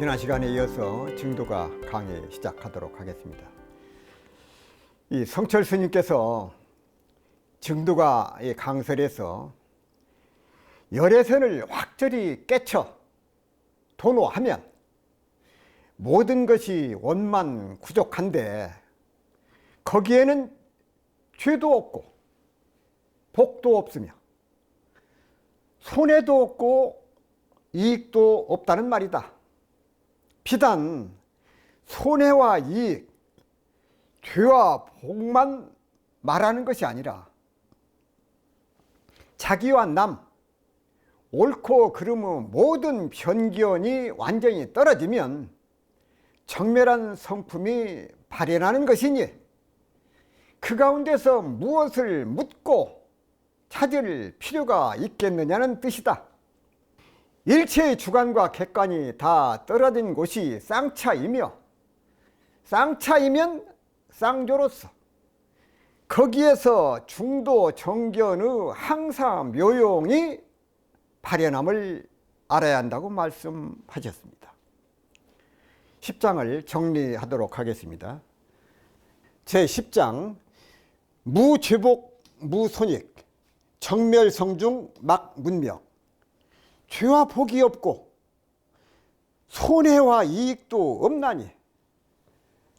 지난 시간에 이어서 증도가 강의 시작하도록 하겠습니다. 이 성철 스님께서 증도가의 강설에서 열애선을 확절히 깨쳐 도노하면 모든 것이 원만구족한데 거기에는 죄도 없고 복도 없으며 손해도 없고 이익도 없다는 말이다. 비단 손해와 이익, 죄와 복만 말하는 것이 아니라 자기와 남, 옳고 그름의 모든 편견이 완전히 떨어지면 정멸한 성품이 발현하는 것이니 그 가운데서 무엇을 묻고 찾을 필요가 있겠느냐는 뜻이다. 일체의 주관과 객관이 다 떨어진 곳이 쌍차이며 쌍차이면 쌍조로서 거기에서 중도 정견의 항사 묘용이 발현함을 알아야 한다고 말씀하셨습니다. 10장을 정리하도록 하겠습니다. 제10장 무죄복 무손익 정멸성중 막문명 죄와 복이 없고 손해와 이익도 없나니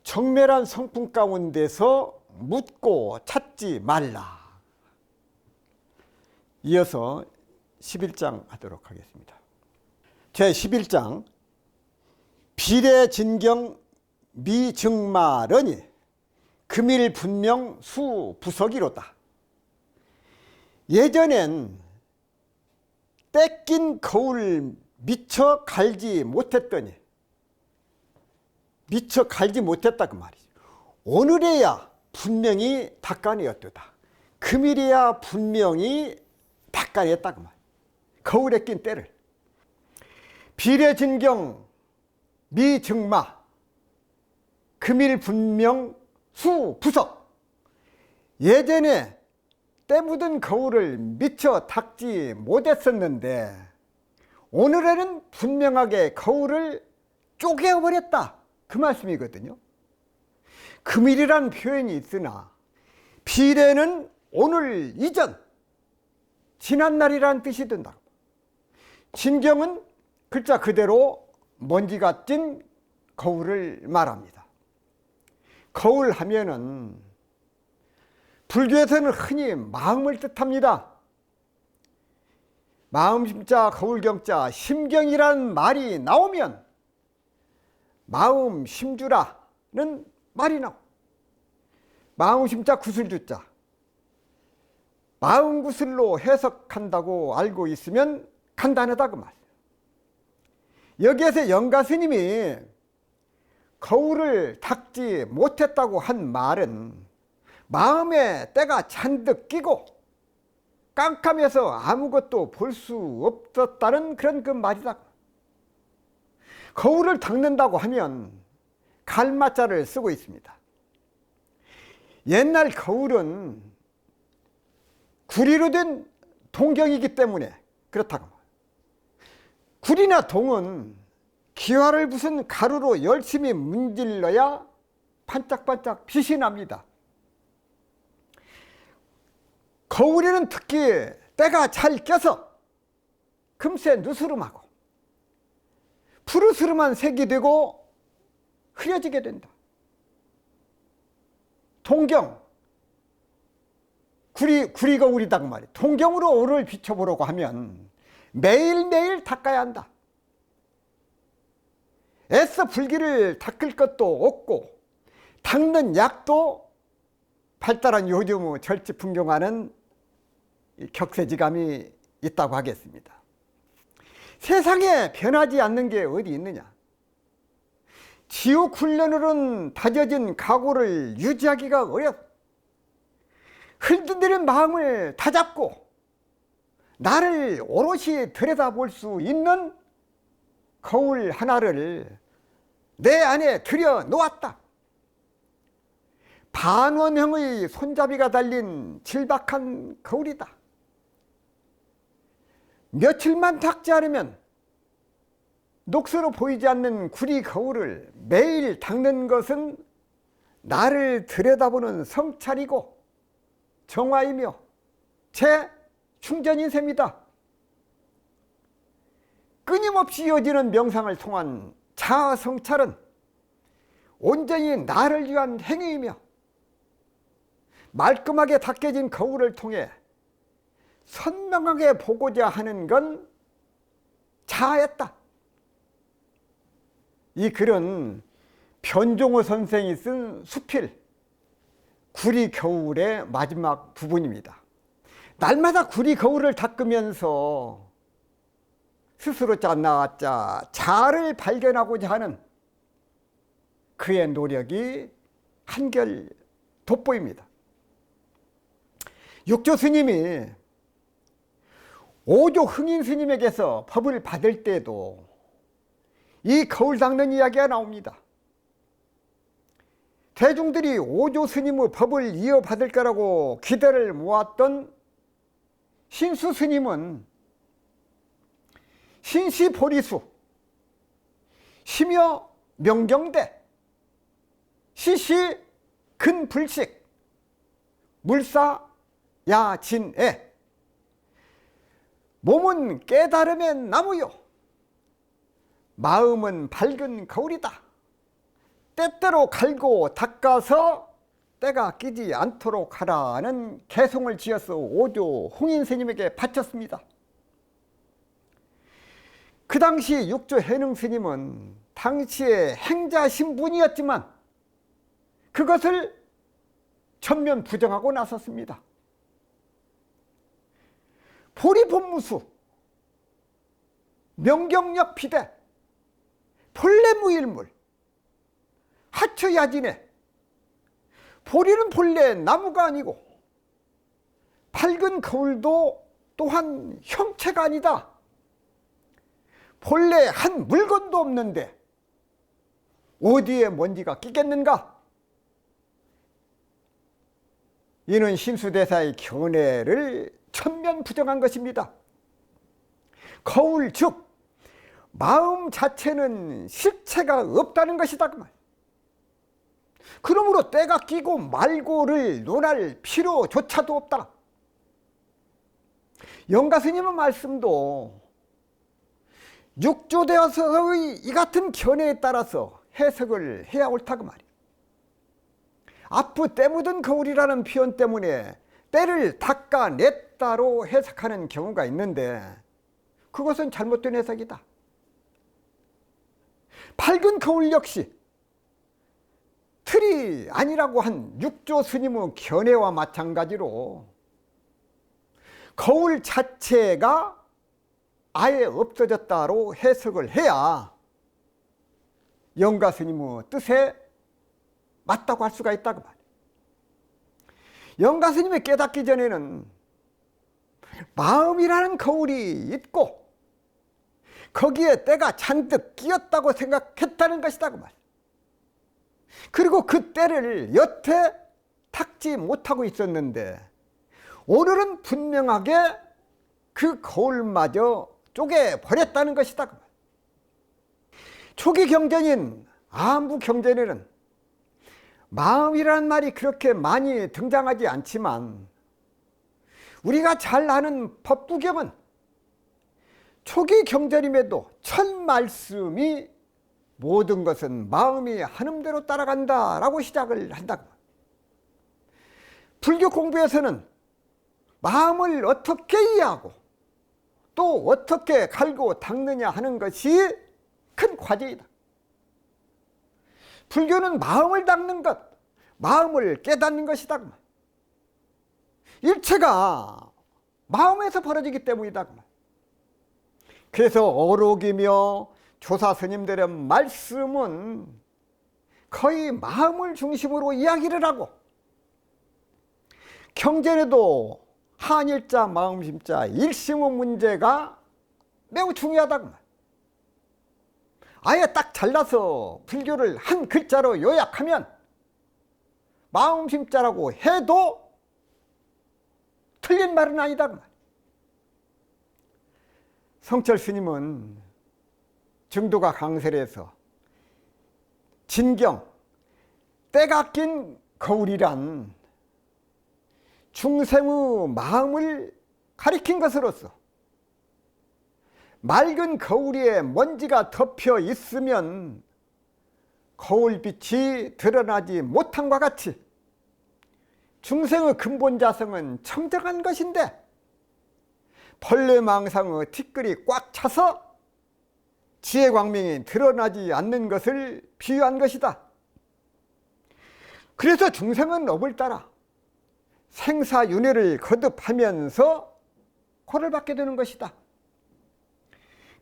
정멸한 성품 가운데서 묻고 찾지 말라. 이어서 11장 하도록 하겠습니다. 제11장 비례진경 미증마러니 금일분명 수부석이로다. 예전엔 떼낀 거울 미처 갈지 못했더니 미처 갈지 못했다 그 말이죠. 오늘에야 분명히 닦아내었도다. 금일에야 분명히 닦아냈다 그 말. 거울에 낀 때를. 비례진경 미증마 금일분명 수부석. 예전에 때 묻은 거울을 미처 닦지 못했었는데 오늘에는 분명하게 거울을 쪼개버렸다 그 말씀이거든요. 금일이란 표현이 있으나 비례는 오늘 이전 지난날이란 뜻이 든다. 진경은 글자 그대로 먼지가 찐 거울을 말합니다. 거울 하면은 불교에서는 흔히 마음을 뜻합니다. 마음심자 거울경자 심경이라는 말이 나오면 마음심주라는 말이 나오. 마음심자 구슬주자 마음구슬로 해석한다고 알고 있으면 간단하다 그 말. 여기에서 영가스님이 거울을 닦지 못했다고 한 말은 마음에 때가 잔뜩 끼고 깜깜해서 아무것도 볼 수 없었다는 그런 그 말이다. 거울을 닦는다고 하면 갈마자를 쓰고 있습니다. 옛날 거울은 구리로 된 동경이기 때문에 그렇다고. 구리나 동은 기와를 부순 가루로 열심히 문질러야 반짝반짝 빛이 납니다. 거울에는 특히 때가 잘 껴서 금세 누스름하고 푸르스름한 색이 되고 흐려지게 된다. 동경, 구리 거울이다 그 말이야. 동경으로 오를 비춰보려고 하면 매일매일 닦아야 한다. 애써 불길을 닦을 것도 없고 닦는 약도 발달한 요즘의 절지풍경하는 격세지감이 있다고 하겠습니다. 세상에 변하지 않는 게 어디 있느냐. 지옥 훈련으로는 다져진 각오를 유지하기가 어렵. 흘들대는 마음을 다잡고 나를 오롯이 들여다볼 수 있는 거울 하나를 내 안에 들여 놓았다. 반원형의 손잡이가 달린 질박한 거울이다. 며칠만 닦지 않으면 녹수로 보이지 않는 구리 거울을 매일 닦는 것은 나를 들여다보는 성찰이고 정화이며 제 충전인 셈이다. 끊임없이 이어지는 명상을 통한 자아 성찰은 온전히 나를 위한 행위이며 말끔하게 닦여진 거울을 통해 선명하게 보고자 하는 건 자아였다. 이 글은 변종호 선생이 쓴 수필 구리 거울의 마지막 부분입니다. 날마다 구리 거울을 닦으면서 스스로 짠나왔자 자아를 발견하고자 하는 그의 노력이 한결 돋보입니다. 육조 스님이 오조 흥인 스님에게서 법을 받을 때도 이 거울 닦는 이야기가 나옵니다. 대중들이 오조 스님의 법을 이어받을 거라고 기대를 모았던 신수 스님은 신시보리수, 시며 명경대, 시시근불식, 물사야진애, 몸은 깨달음의 나무요, 마음은 밝은 거울이다. 때때로 갈고 닦아서 때가 끼지 않도록 하라는 개송을 지어서 오조 홍인 스님에게 바쳤습니다. 그 당시 육조 해능 스님은 당시의 행자 신분이었지만 그것을 전면 부정하고 나섰습니다. 보리본무수, 명경력 비대, 본래무일물, 하처야진에, 보리는 본래 나무가 아니고 밝은 거울도 또한 형체가 아니다. 본래 한 물건도 없는데 어디에 먼지가 끼겠는가? 이는 신수대사의 견해를 천면 부정한 것입니다. 거울 즉 마음 자체는 실체가 없다는 것이다 그 말. 그러므로 때가 끼고 말고를 논할 필요조차도 없다. 영가스님의 말씀도 육조되어서의 이 같은 견해에 따라서 해석을 해야 옳다 그 말이에요. 앞으 때 묻은 거울이라는 표현 때문에 때를 닦아냈다로 해석하는 경우가 있는데 그것은 잘못된 해석이다. 밝은 거울 역시 틀이 아니라고 한 육조 스님의 견해와 마찬가지로 거울 자체가 아예 없어졌다로 해석을 해야 영가 스님의 뜻에 맞다고 할 수가 있다 그 말이에요. 영가 스님이 깨닫기 전에는 마음이라는 거울이 있고 거기에 때가 잔뜩 끼었다고 생각했다는 것이다 그 말이에요. 그리고 그 때를 여태 닦지 못하고 있었는데 오늘은 분명하게 그 거울마저 쪼개버렸다는 것이다 그 말이에요. 초기 경전인 암부 경전에는 마음이라는 말이 그렇게 많이 등장하지 않지만 우리가 잘 아는 법구경은 초기 경전임에도 첫 말씀이 모든 것은 마음이 하는대로 따라간다 라고 시작을 한다. 불교 공부에서는 마음을 어떻게 이해하고 또 어떻게 갈고 닦느냐 하는 것이 큰 과제이다. 불교는 마음을 닦는 것, 마음을 깨닫는 것이다. 일체가 마음에서 벌어지기 때문이다. 그래서 어록이며 조사 스님들의 말씀은 거의 마음을 중심으로 이야기를 하고 경전에도 한일자, 마음심자, 일심의 문제가 매우 중요하다. 아예 딱 잘라서 불교를 한 글자로 요약하면 마음심자라고 해도 틀린 말은 아니다. 성철 스님은 정도가 강설해서 진경 때가 낀 거울이란 중생의 마음을 가리킨 것으로서 맑은 거울 위에 먼지가 덮여 있으면 거울빛이 드러나지 못함과 같이 중생의 근본 자성은 청정한 것인데 벌레망상의 티끌이 꽉 차서 지혜광명이 드러나지 않는 것을 비유한 것이다. 그래서 중생은 업을 따라 생사윤회를 거듭하면서 고를 받게 되는 것이다.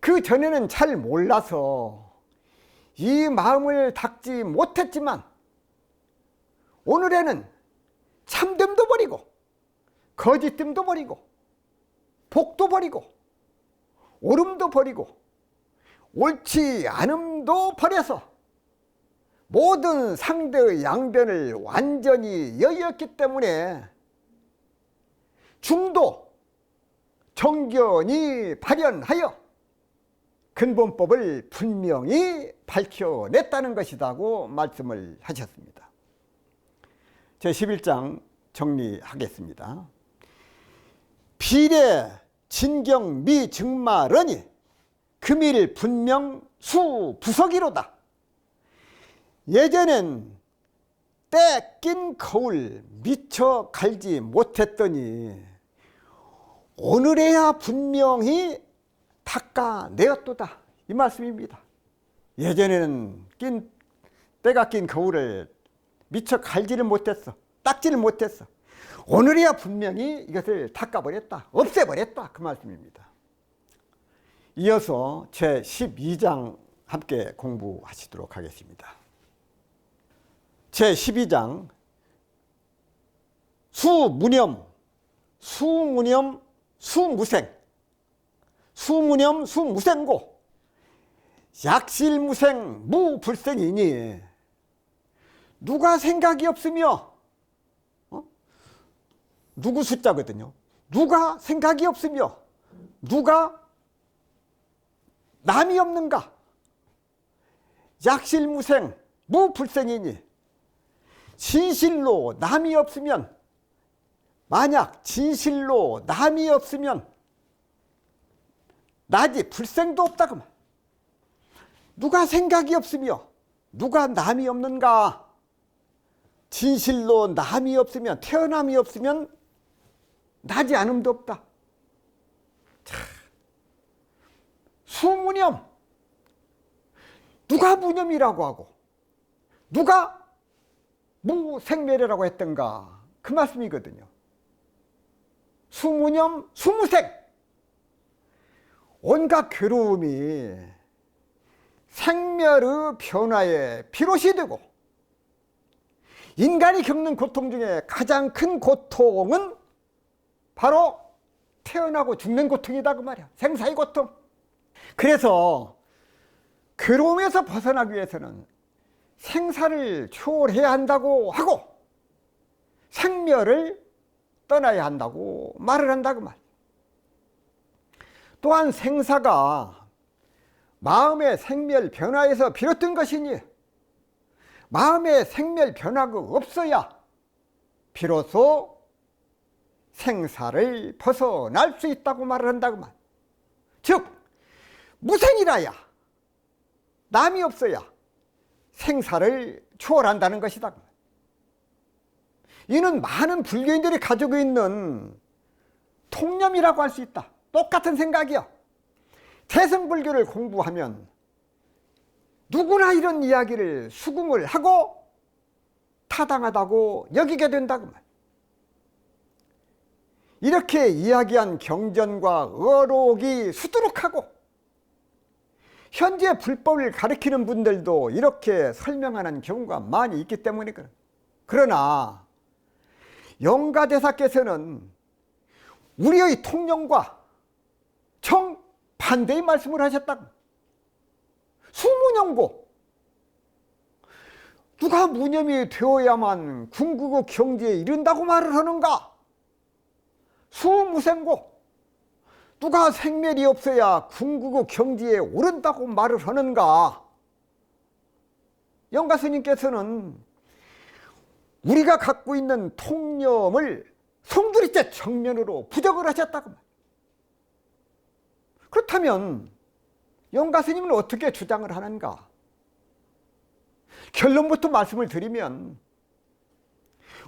그 전에는 잘 몰라서 이 마음을 닦지 못했지만 오늘에는 참됨도 버리고 거짓됨도 버리고 복도 버리고 옳음도 버리고 옳지 않음도 버려서 모든 상대의 양변을 완전히 여의었기 때문에 중도 정견이 발현하여 근본법을 분명히 밝혀냈다는 것이라고 말씀을 하셨습니다. 제11장 정리하겠습니다. 비례 진경 미증마러니 금일 분명 수부석이로다. 예전엔 때 낀 거울 미처 갈지 못했더니 오늘에야 분명히 닦아내었도다, 이 말씀입니다. 예전에는 때가 낀 거울을 미처 갈지를 못했어, 닦지를 못했어. 오늘이야 분명히 이것을 닦아버렸다, 없애버렸다, 그 말씀입니다. 이어서 제12장 함께 공부하시도록 하겠습니다. 제12장 수무념, 수무념, 수무생, 수무념, 수무생고 약실무생 무불생이니 누가 생각이 없으며 누구 숫자거든요. 누가 생각이 없으며 누가 남이 없는가? 약실무생 무불생이니 진실로 남이 없으면, 만약 진실로 남이 없으면 나지 불생도 없다고 말. 누가 생각이 없으며 누가 남이 없는가? 진실로 남이 없으면, 태어남이 없으면 나지 않음도 없다. 자, 수무념, 누가 무념이라고 하고 누가 무생멸이라고 했던가, 그 말씀이거든요. 수무념, 수무생, 온갖 괴로움이 생멸의 변화에 비롯이 되고 인간이 겪는 고통 중에 가장 큰 고통은 바로 태어나고 죽는 고통이다, 그 말이야. 생사의 고통. 그래서 괴로움에서 벗어나기 위해서는 생사를 초월해야 한다고 하고 생멸을 떠나야 한다고 말을 한다고 말. 또한 생사가 마음의 생멸 변화에서 비롯된 것이니 마음의 생멸 변화가 없어야 비로소 생사를 벗어날 수 있다고 말을 한다고 말. 즉 무생이라야, 남이 없어야 생사를 초월한다는 것이다. 이는 많은 불교인들이 가지고 있는 통념이라고 할 수 있다. 똑같은 생각이요. 태승불교를 공부하면 누구나 이런 이야기를 수긍을 하고 타당하다고 여기게 된다고 말. 이렇게 이야기한 경전과 어록이 수두룩하고 현재 불법을 가르치는 분들도 이렇게 설명하는 경우가 많이 있기 때문에 그래. 그러나 영가대사께서는 우리의 통념과 정반대의 말씀을 하셨다. 수무념고, 누가 무념이 되어야만 궁극의 경지에 이른다고 말을 하는가? 수무생고, 누가 생멸이 없어야 궁극의 경지에 오른다고 말을 하는가? 영가 스님께서는 우리가 갖고 있는 통념을 송두리째 정면으로 부정을 하셨다고 말이에요. 그렇다면 영가 스님은 어떻게 주장을 하는가? 결론부터 말씀을 드리면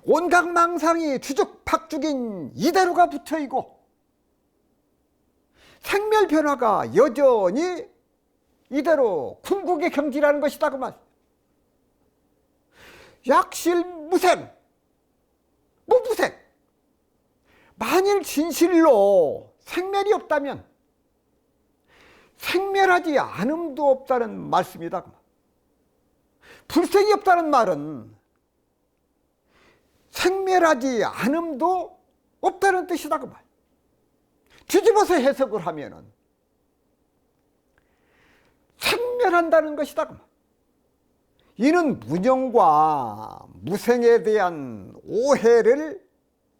온갖 망상이 주죽박죽인 이대로가 붙어있고 생멸 변화가 여전히 이대로 궁극의 경지라는 것이다 그 말. 약실무생, 무무생. 만일 진실로 생멸이 없다면 생멸하지 않음도 없다는 말씀이다. 불생이 없다는 말은 생멸하지 않음도 없다는 뜻이다 그 말. 뒤집어서 해석을 하면은 생멸한다는 것이다 그 말. 이는 무념과 무생에 대한 오해를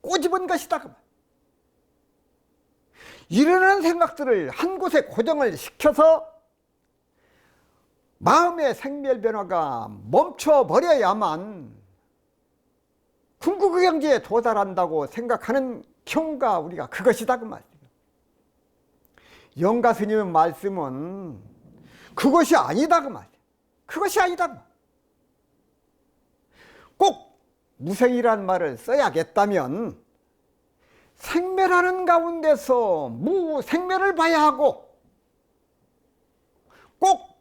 꼬집은 것이다 그 말. 일어나는 생각들을 한 곳에 고정을 시켜서 마음의 생멸 변화가 멈춰버려야만 궁극의 경지에 도달한다고 생각하는 경우가 우리가 그것이다 그 말이에요. 영가 스님의 말씀은 그것이 아니다 그 말이에요. 그것이 아니다 그 말이에요. 꼭 무생이란 말을 써야겠다면 생멸하는 가운데서 무생멸을 봐야 하고 꼭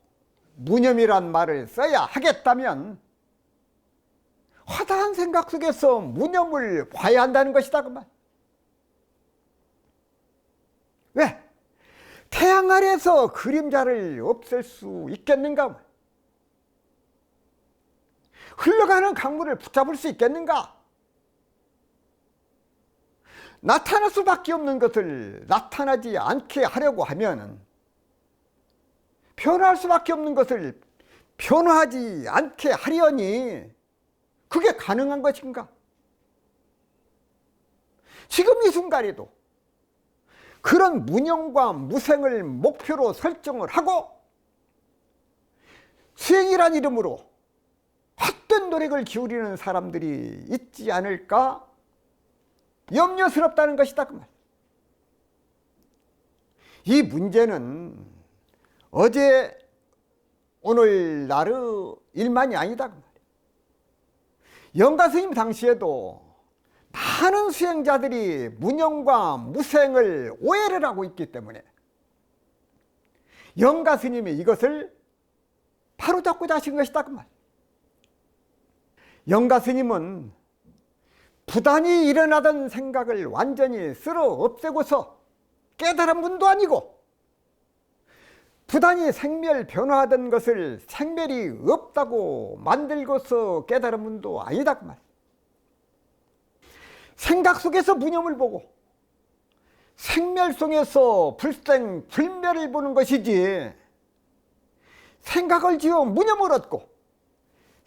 무념이란 말을 써야 하겠다면 허다한 생각 속에서 무념을 봐야 한다는 것이다 그 말. 왜? 태양 아래서 그림자를 없앨 수 있겠는가? 흘러가는 강물을 붙잡을 수 있겠는가? 나타날 수밖에 없는 것을 나타나지 않게 하려고 하면 변화할 수밖에 없는 것을 변화하지 않게 하려니 그게 가능한 것인가? 지금 이 순간에도 그런 무념과 무생을 목표로 설정을 하고 수행이란 이름으로 헛된 노력을 기울이는 사람들이 있지 않을까 염려스럽다는 것이다 그 말. 이 문제는 어제 오늘날의 일만이 아니다 그 말이에요. 영가 스님 당시에도 많은 수행자들이 무념과 무생을 오해를 하고 있기 때문에 영가 스님이 이것을 바로잡고자 하신 것이다 그 말. 영가 스님은 부단히 일어나던 생각을 완전히 쓸어 없애고서 깨달은 분도 아니고 부단히 생멸 변화하던 것을 생멸이 없다고 만들고서 깨달은 분도 아니다 그 말. 생각 속에서 무념을 보고 생멸 속에서 불생 불멸을 보는 것이지 생각을 지어 무념을 얻고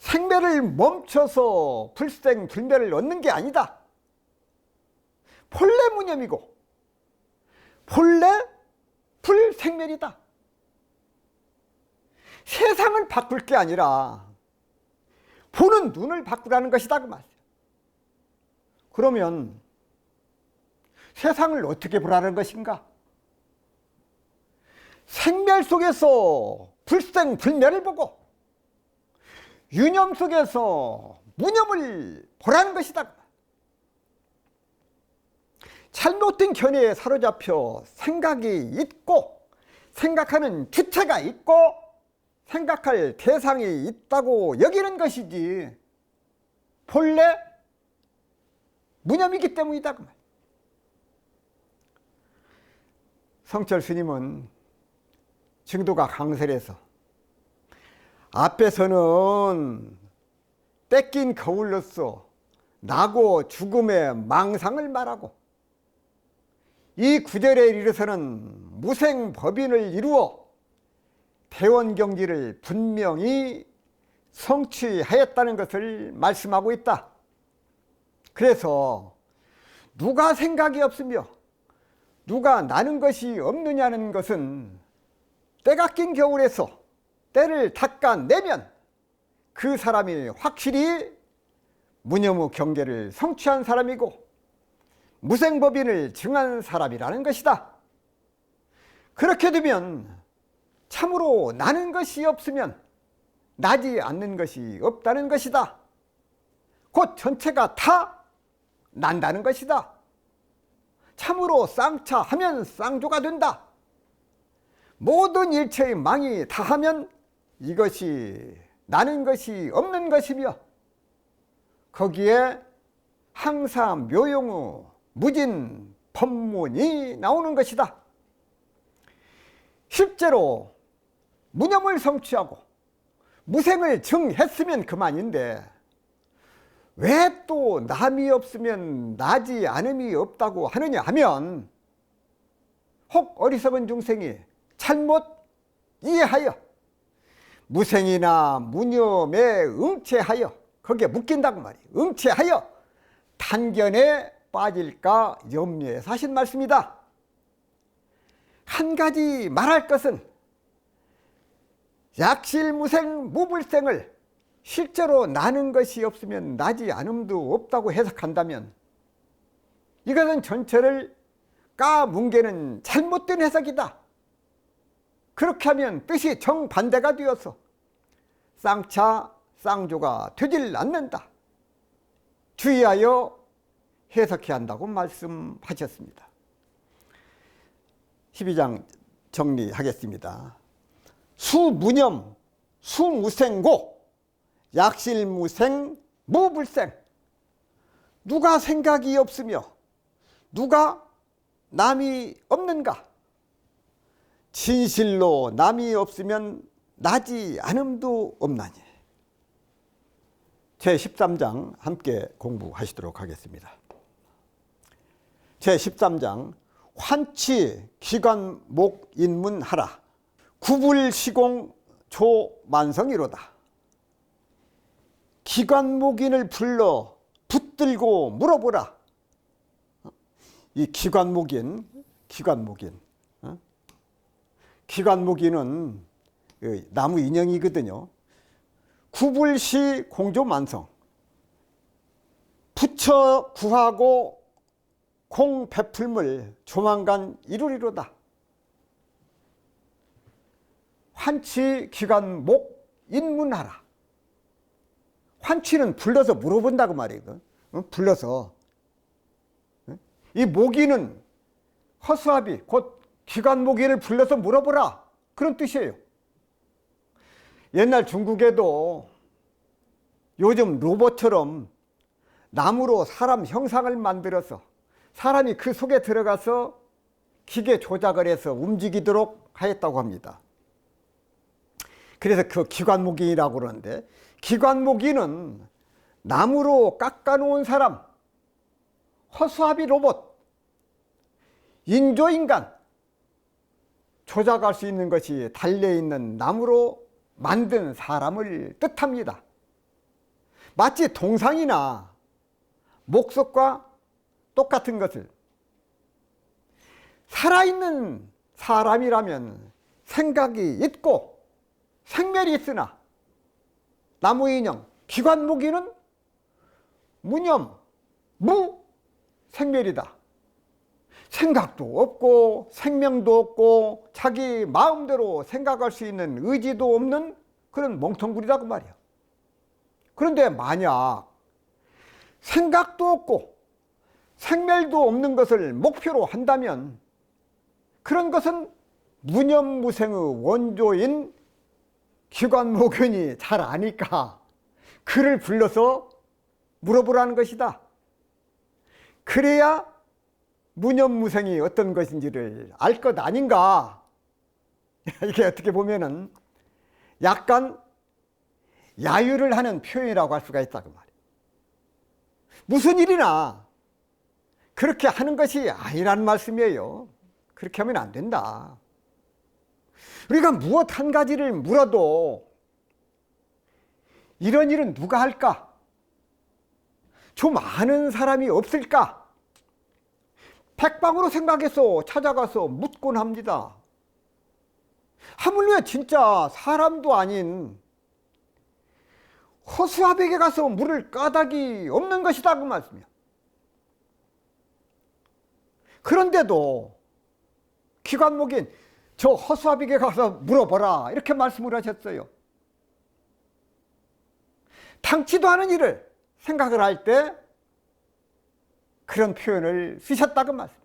생멸을 멈춰서 불생 불멸을 얻는 게 아니다. 본래 무념이고 본래 불생멸이다. 세상을 바꿀 게 아니라 보는 눈을 바꾸라는 것이다 그 말이야. 그러면 세상을 어떻게 보라는 것인가? 생멸 속에서 불생 불멸을 보고 유념 속에서 무념을 보라는 것이다. 잘못된 견해에 사로잡혀 생각이 있고 생각하는 주체가 있고 생각할 대상이 있다고 여기는 것이지 본래 무념이기 때문이다. 성철 스님은 증도가 강설해서 앞에서는 떼낀 거울로서 나고 죽음의 망상을 말하고 이 구절에 이르서는 무생법인을 이루어 대원경지를 분명히 성취하였다는 것을 말씀하고 있다. 그래서 누가 생각이 없으며 누가 나는 것이 없느냐는 것은 때가 낀 겨울에서 때를 닦아내면 그 사람이 확실히 무념의 경계를 성취한 사람이고 무생법인을 증한 사람이라는 것이다. 그렇게 되면 참으로 나는 것이 없으면 나지 않는 것이 없다는 것이다. 곧 전체가 다 난다는 것이다. 참으로 쌍차하면 쌍조가 된다. 모든 일체의 망이 다하면 이것이 나는 것이 없는 것이며 거기에 항상 묘용의 무진 법문이 나오는 것이다. 실제로 무념을 성취하고 무생을 증했으면 그만인데 왜 또 남이 없으면 나지 않음이 없다고 하느냐 하면 혹 어리석은 중생이 잘못 이해하여 무생이나 무념에 응체하여 거기에 묶인다고 말이에요. 응체하여 단견에 빠질까 염려해서 하신 말씀이다. 한 가지 말할 것은 약실무생 무불생을 실제로 나는 것이 없으면 나지 않음도 없다고 해석한다면 이것은 전체를 까뭉개는 잘못된 해석이다. 그렇게 하면 뜻이 정반대가 되어서 쌍차 쌍조가 되질 않는다. 주의하여 해석해야 한다고 말씀하셨습니다. 12장 정리하겠습니다. 수무념 수무생고 약실무생 무불생. 누가 생각이 없으며 누가 남이 없는가? 진실로 남이 없으면 나지 않음도 없나니. 제13장 함께 공부하시도록 하겠습니다. 제13장 환치 기관목 인문하라 구불시공 조만성이로다. 기관목인을 불러 붙들고 물어보라. 이 기관목인은 나무 인형이거든요. 구불시 공조만성. 부처 구하고 공 베풀물 조만간 이루리로다. 환치 기관목 인문하라. 환치는 불러서 물어본다고 말이거든. 불러서. 이 모기는 허수아비 곧 기관모기를 불러서 물어보라. 그런 뜻이에요. 옛날 중국에도 요즘 로봇처럼 나무로 사람 형상을 만들어서 사람이 그 속에 들어가서 기계 조작을 해서 움직이도록 하였다고 합니다. 그래서 그 기관모기라고 그러는데 기관모기는 나무로 깎아놓은 사람, 허수아비 로봇, 인조인간 조작할 수 있는 것이 달려있는 나무로 만든 사람을 뜻합니다. 마치 동상이나 목석과 똑같은 것을 살아있는 사람이라면 생각이 있고 생멸이 있으나 나무 인형, 기관모기는 무념, 무생멸이다. 생각도 없고 생명도 없고 자기 마음대로 생각할 수 있는 의지도 없는 그런 멍텅구리라고 말이야. 그런데 만약 생각도 없고 생멸도 없는 것을 목표로 한다면 그런 것은 무념무생의 원조인 기관목견이 잘 아니까 그를 불러서 물어보라는 것이다. 그래야 무념무생이 어떤 것인지를 알 것 아닌가. 이게 어떻게 보면은 약간 야유를 하는 표현이라고 할 수가 있다고 말이에요. 무슨 일이나 그렇게 하는 것이 아니라는 말씀이에요. 그렇게 하면 안 된다. 우리가 무엇 한 가지를 물어도 이런 일은 누가 할까? 좀 아는 사람이 없을까? 백방으로 생각해서 찾아가서 묻곤 합니다. 하물며 진짜 사람도 아닌 허수아비에게 가서 물을 까닭이 없는 것이다 그 말씀이야. 그런데도 기관목인 저 허수아비에게 가서 물어보라 이렇게 말씀을 하셨어요. 당치도 않은 일을 생각을 할 때 그런 표현을 쓰셨다 그 말씀.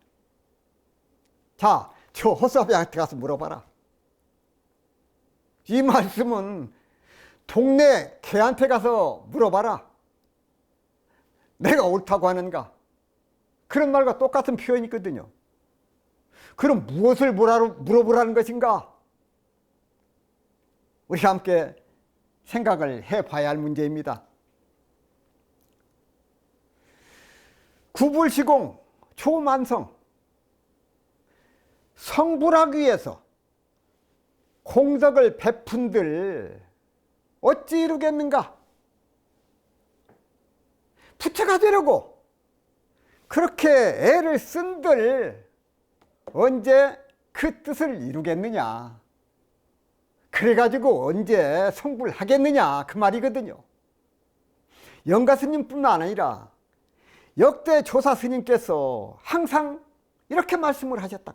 자, 저 허수아비한테 가서 물어봐라. 이 말씀은 동네 개한테 가서 물어봐라. 내가 옳다고 하는가? 그런 말과 똑같은 표현이거든요. 그럼 무엇을 물어보라는 것인가? 우리 함께 생각을 해봐야 할 문제입니다. 구불시공 초만성, 성불하기 위해서 공덕을 베푼들 어찌 이루겠는가? 부처가 되려고 그렇게 애를 쓴들 언제 그 뜻을 이루겠느냐? 그래가지고 언제 성불하겠느냐? 그 말이거든요. 영가스님뿐만 아니라 역대 조사스님께서 항상 이렇게 말씀을 하셨다.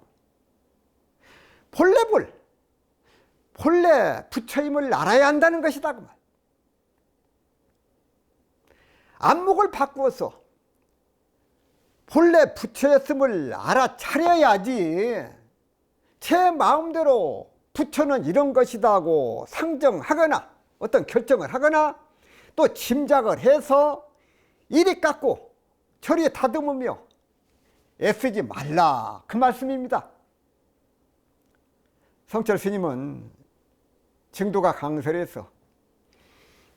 본래 부처임을 알아야 한다는 것이다. 그 말. 안목을 바꾸어서 본래 부처였음을 알아차려야지 제 마음대로 부처는 이런 것이다 하고 상정하거나 어떤 결정을 하거나 또 짐작을 해서 이리 깎고 저리 다듬으며 애쓰지 말라 그 말씀입니다. 성철 스님은 증도가 강설에서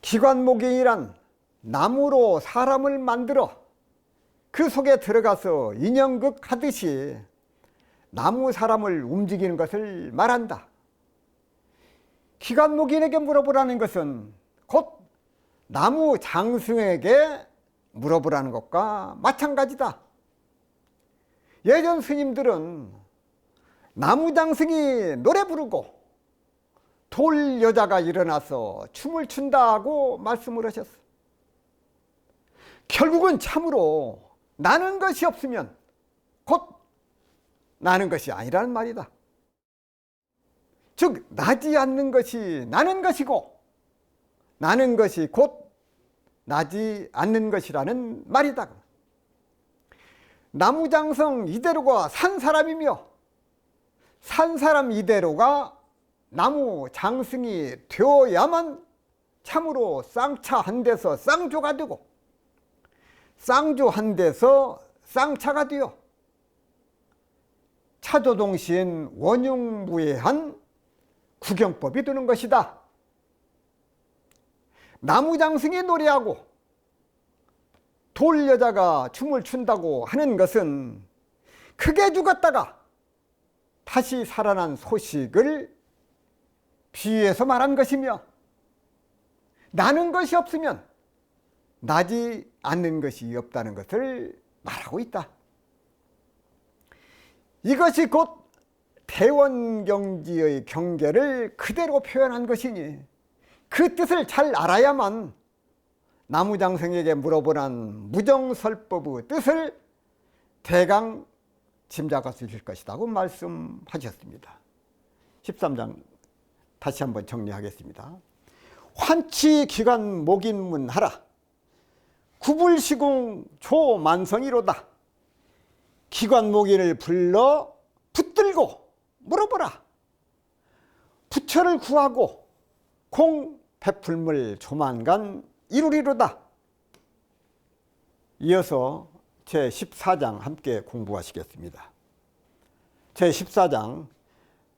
기관목인이란 나무로 사람을 만들어 그 속에 들어가서 인형극 하듯이 나무 사람을 움직이는 것을 말한다. 기관목인에게 물어보라는 것은 곧 나무 장승에게 물어보라는 것과 마찬가지다. 예전 스님들은 나무 장승이 노래 부르고 돌 여자가 일어나서 춤을 춘다고 말씀을 하셨어. 결국은 참으로 나는 것이 없으면 곧 나는 것이 아니라는 말이다. 즉 나지 않는 것이 나는 것이고 나는 것이 곧 나지 않는 것이라는 말이다. 나무장성 이대로가 산 사람이며 산 사람 이대로가 나무 장승이 되어야만 참으로 쌍차 한 데서 쌍조가 되고 쌍조 한 데서 쌍차가 되어 차도동시엔 원흉무예한 구경법이 되는 것이다. 나무장승이 노래하고 돌 여자가 춤을 춘다고 하는 것은 크게 죽었다가 다시 살아난 소식을 비유해서 말한 것이며 나는 것이 없으면 나지 않는 것이 없다는 것을 말하고 있다. 이것이 곧 대원경지의 경계를 그대로 표현한 것이니 그 뜻을 잘 알아야만 나무장성에게 물어보는 무정설법의 뜻을 대강 짐작할 수 있을 것이라고 말씀하셨습니다. 13장 다시 한번 정리하겠습니다. 환치기관 목인문하라. 구불시공 초만성이로다. 기관목인을 불러 붙들고 물어보라. 부처를 구하고 공 베풀물 조만간 이루리로다. 이어서 제14장 함께 공부하시겠습니다. 제14장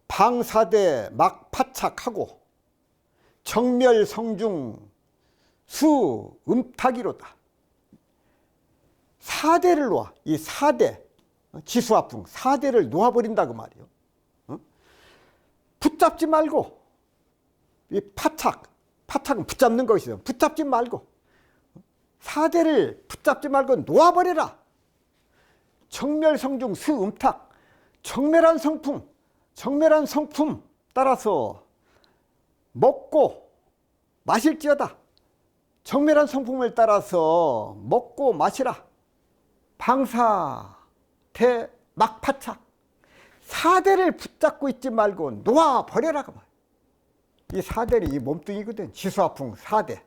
방사대 막파착하고 정멸성중 수음탁이로다. 사대를 놓아. 이 사대 지수화풍 사대를 놓아버린다 그 말이요. 붙잡지 말고 이 파착은 붙잡는 것이죠. 붙잡지 말고 사대를 붙잡지 말고 놓아버려라. 정멸성중 스음탁, 정멸한 성품 따라서 먹고 마실지어다. 정멸한 성품을 따라서 먹고 마시라. 방사대 막파착. 사대를 붙잡고 있지 말고 놓아버려라. 이 사대는 이 몸뚱이거든. 지수화풍 사대.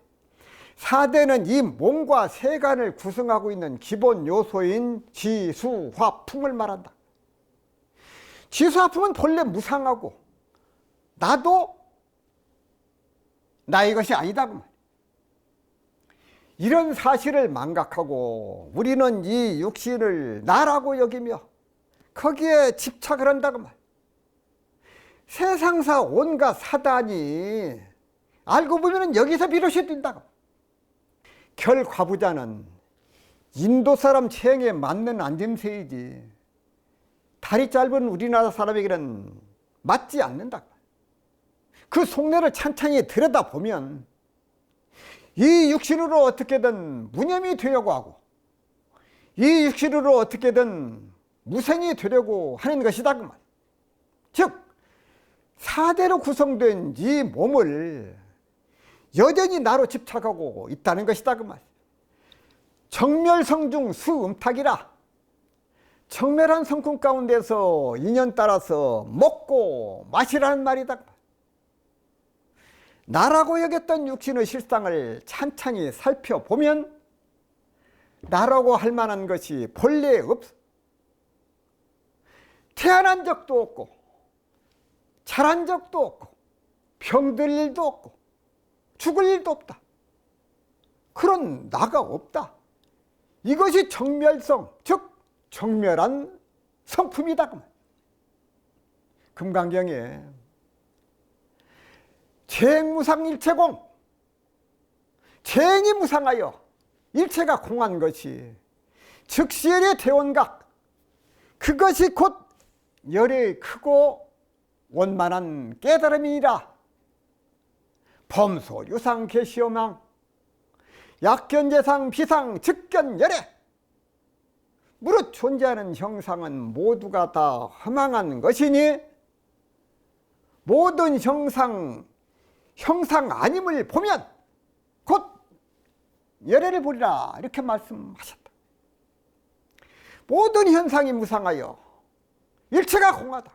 사대는 이 몸과 세간을 구성하고 있는 기본 요소인 지수화풍을 말한다. 지수화풍은 본래 무상하고 나도 나의 것이 아니다. 이런 사실을 망각하고 우리는 이 육신을 나라고 여기며 거기에 집착을 한다고 말. 세상사 온갖 사단이 알고 보면 여기서 비롯이 된다고. 결과부자는 인도 사람 체형에 맞는 안됨새이지 다리 짧은 우리나라 사람에게는 맞지 않는다. 그 속내를 찬찬히 들여다보면 이 육신으로 어떻게든 무념이 되려고 하고 이 육신으로 어떻게든 무생이 되려고 하는 것이다. 그 말. 즉 사대로 구성된 이 몸을 여전히 나로 집착하고 있다는 것이다. 그 말. 정멸성중 수음탁이라. 정멸한 성품 가운데서 인연 따라서 먹고 마시라는 말이다. 나라고 여겼던 육신의 실상을 찬찬히 살펴보면 나라고 할 만한 것이 본래 없어. 태어난 적도 없고 자란 적도 없고 병들 일도 없고 죽을 일도 없다. 그런 나가 없다. 이것이 정멸성, 즉 정멸한 성품이다. 금강경에 재행무상일체공, 재행이 무상하여 일체가 공한 것이 즉시열의 대원각, 그것이 곧 열의 크고 원만한 깨달음이니라. 범소 유상 계시오망 약견재상 비상 즉견열애. 무릇 존재하는 형상은 모두가 다 허망한 것이니 모든 형상 아님을 보면 곧 열애를 보리라. 이렇게 말씀하셨다. 모든 현상이 무상하여 일체가 공하다.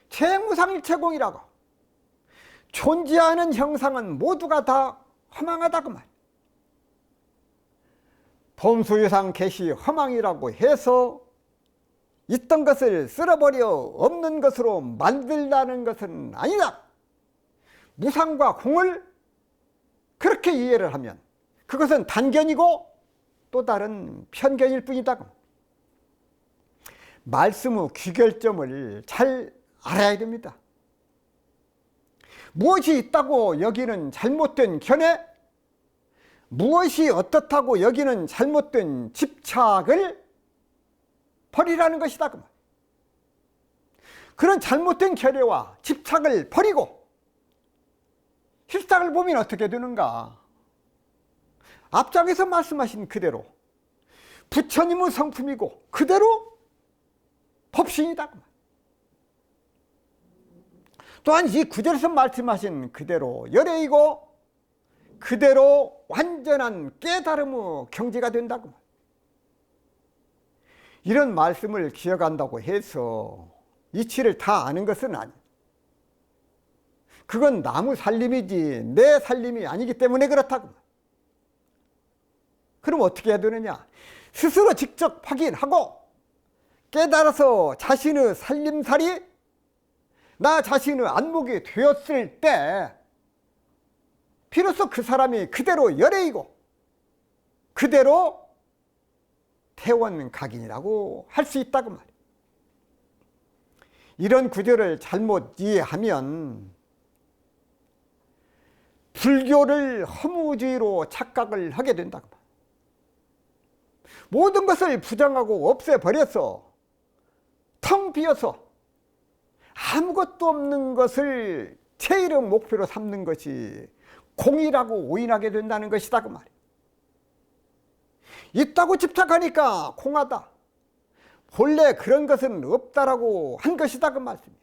재무상일체공이라고. 존재하는 형상은 모두가 다 허망하다 그 말. 범수유상 개시 허망이라고 해서 있던 것을 쓸어버려 없는 것으로 만들라는 것은 아니다. 무상과 공을 그렇게 이해를 하면 그것은 단견이고 또 다른 편견일 뿐이다. 말씀의 귀결점을 잘 알아야 됩니다. 무엇이 있다고 여기는 잘못된 견해, 무엇이 어떻다고 여기는 잘못된 집착을 버리라는 것이다. 그런 잘못된 견해와 집착을 버리고 실상을 보면 어떻게 되는가? 앞장에서 말씀하신 그대로 부처님의 성품이고 그대로 법신이다. 또한 이 구절에서 말씀하신 그대로 열애이고 그대로 완전한 깨달음의 경지가 된다고. 이런 말씀을 기억한다고 해서 이치를 다 아는 것은 아니에요. 그건 나무 살림이지 내 살림이 아니기 때문에 그렇다고. 그럼 어떻게 해야 되느냐? 스스로 직접 확인하고 깨달아서 자신의 살림살이 나 자신의 안목이 되었을 때 비로소 그 사람이 그대로 열애이고 그대로 태원각인이라고 할 수 있다고 말이에요. 이런 구절을 잘못 이해하면 불교를 허무주의로 착각을 하게 된다고 말이에요. 모든 것을 부정하고 없애버려서 텅 비어서 아무것도 없는 것을 제일의 목표로 삼는 것이 공이라고 오인하게 된다는 것이다 그 말이에요. 있다고 집착하니까 공하다. 본래 그런 것은 없다라고 한 것이다 그 말씀이야.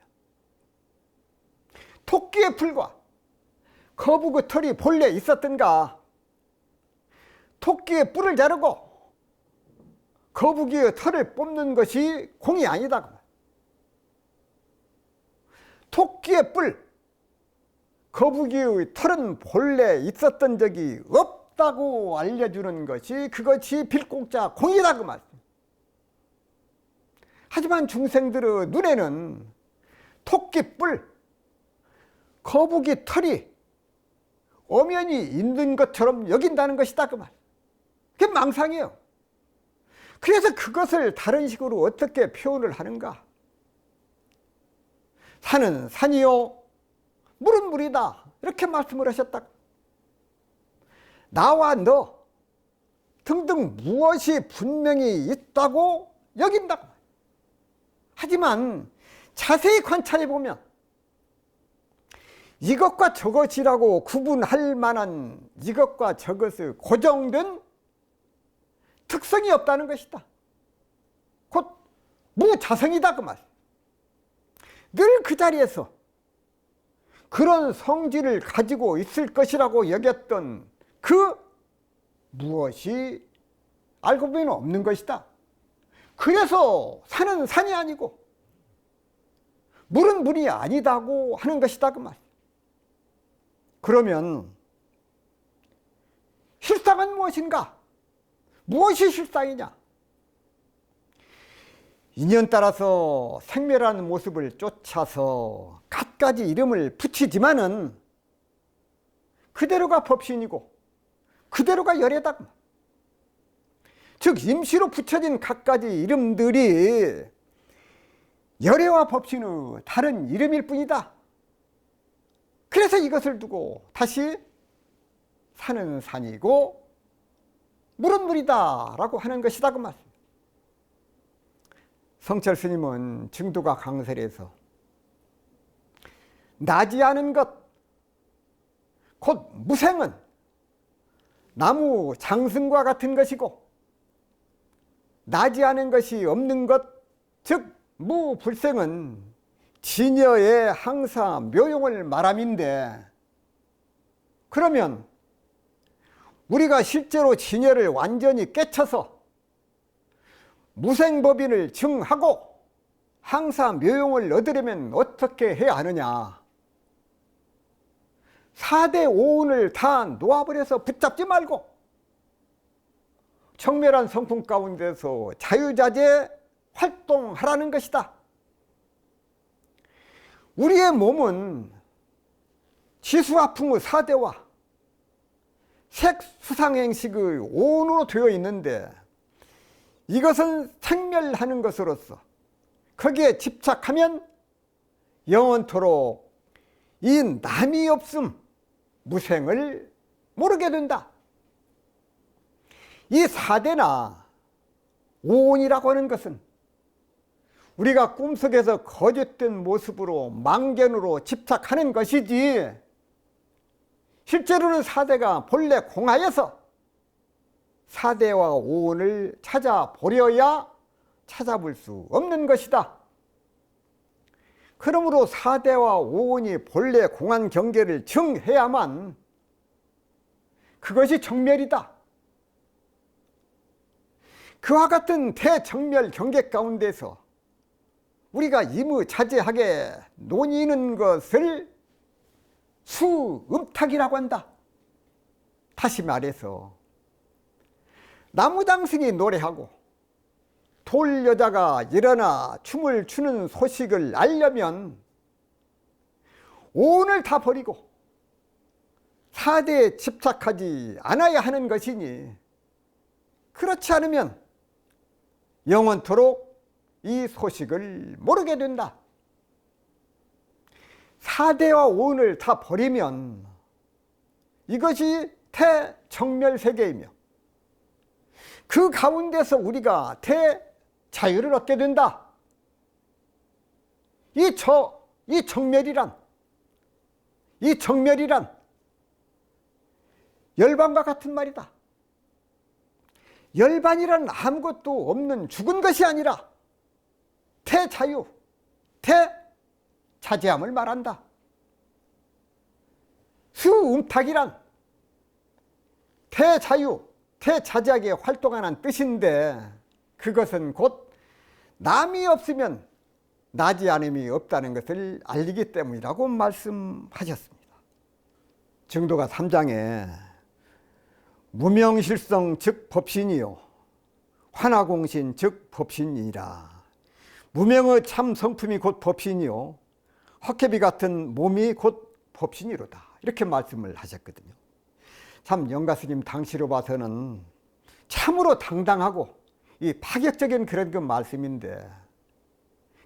토끼의 뿔과 거북의 털이 본래 있었던가? 토끼의 뿔을 자르고 거북이의 털을 뽑는 것이 공이 아니다 그 말. 토끼의 뿔, 거북이의 털은 본래 있었던 적이 없다고 알려주는 것이 그것이 빌공짜 공이다 그 말씀. 하지만 중생들의 눈에는 토끼 뿔, 거북이 털이 엄연히 있는 것처럼 여긴다는 것이다 그 말. 그게 망상이에요. 그래서 그것을 다른 식으로 어떻게 표현을 하는가? 산은 산이요, 물은 물이다, 이렇게 말씀을 하셨다. 나와 너 등등 무엇이 분명히 있다고 여긴다. 하지만 자세히 관찰해 보면 이것과 저것이라고 구분할 만한 이것과 저것의 고정된 특성이 없다는 것이다. 곧 무자성이다 그 말. 늘 그 자리에서 그런 성질을 가지고 있을 것이라고 여겼던 그 무엇이 알고 보면 없는 것이다. 그래서 산은 산이 아니고 물은 물이 아니다고 하는 것이다 그 말. 그러면 실상은 무엇인가? 무엇이 실상이냐? 인연 따라서 생멸하는 모습을 쫓아서 갖가지 이름을 붙이지만은 그대로가 법신이고 그대로가 열애다. 즉 임시로 붙여진 갖가지 이름들이 열애와 법신의 다른 이름일 뿐이다. 그래서 이것을 두고 다시 산은 산이고 물은 물이다 라고 하는 것이다 그 말씀. 성철 스님은 증두가 강설에서 나지 않은 것, 곧 무생은 나무 장승과 같은 것이고 나지 않은 것이 없는 것, 즉 무불생은 진여의 항사 묘용을 말함인데, 그러면 우리가 실제로 진여를 완전히 깨쳐서 무생법인을 증하고 항사 묘용을 얻으려면 어떻게 해야 하느냐? 4대 오운을 다 놓아버려서 붙잡지 말고 청멸한 성품 가운데서 자유자재 활동하라는 것이다. 우리의 몸은 지수화풍의 4대와 색수상행식의 오운으로 되어 있는데 이것은 생멸하는 것으로서 거기에 집착하면 영원토록 이 남이 없음 무생을 모르게 된다. 이 4대나 오온이라고 하는 것은 우리가 꿈속에서 거짓된 모습으로 망견으로 집착하는 것이지, 실제로는 4대가 본래 공하여서 4대와 오온을 찾아보려야 찾아볼 수 없는 것이다. 그러므로 4대와 오온이 본래 공한 경계를 증해야만 그것이 정멸이다. 그와 같은 대정멸 경계 가운데서 우리가 이무자재하게 논의는 것을 수음탁이라고 한다. 다시 말해서 나무장승이 노래하고 돌여자가 일어나 춤을 추는 소식을 알려면 오온을 다 버리고 4대에 집착하지 않아야 하는 것이니, 그렇지 않으면 영원토록 이 소식을 모르게 된다. 4대와 오온을 다 버리면 이것이 대정멸세계이며 그 가운데서 우리가 대자유를 얻게 된다. 이 정멸이란 열반과 같은 말이다. 열반이란 아무것도 없는 죽은 것이 아니라 태자유, 태자재함을 말한다. 수음탁이란 태자유, 태자재하게 활동하는 뜻인데 그것은 곧 남이 없으면 나지 않음이 없다는 것을 알리기 때문이라고 말씀하셨습니다. 증도가 3장에 무명실성 즉 법신이요 환화공신 즉 법신이라. 무명의 참 성품이 곧 법신이요 헛개비 같은 몸이 곧 법신이로다. 이렇게 말씀을 하셨거든요. 참 영가스님 당시로 봐서는 참으로 당당하고 이 파격적인 그런 그 말씀인데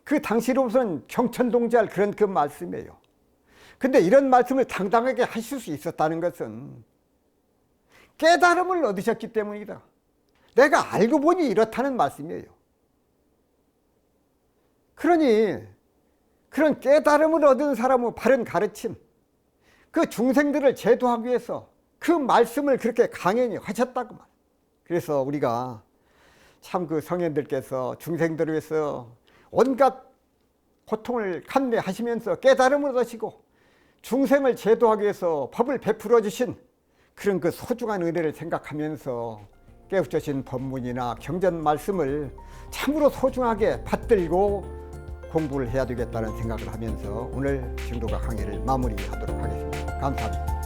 그 당시로서는 경천동지할 그런 그 말씀이에요. 근데 이런 말씀을 당당하게 하실 수 있었다는 것은 깨달음을 얻으셨기 때문이다. 내가 알고 보니 이렇다는 말씀이에요. 그러니 그런 깨달음을 얻은 사람의 바른 가르침, 그 중생들을 제도하기 위해서 그 말씀을 그렇게 강연히 하셨다고 말이에요. 그래서 우리가 참 그 성현들께서 중생들을 위해서 온갖 고통을 감내하시면서 깨달음을 얻으시고 중생을 제도하기 위해서 법을 베풀어 주신 그런 그 소중한 은혜를 생각하면서 깨우쳐진 법문이나 경전 말씀을 참으로 소중하게 받들고 공부를 해야 되겠다는 생각을 하면서 오늘 증도가 강의를 마무리하도록 하겠습니다. 감사합니다.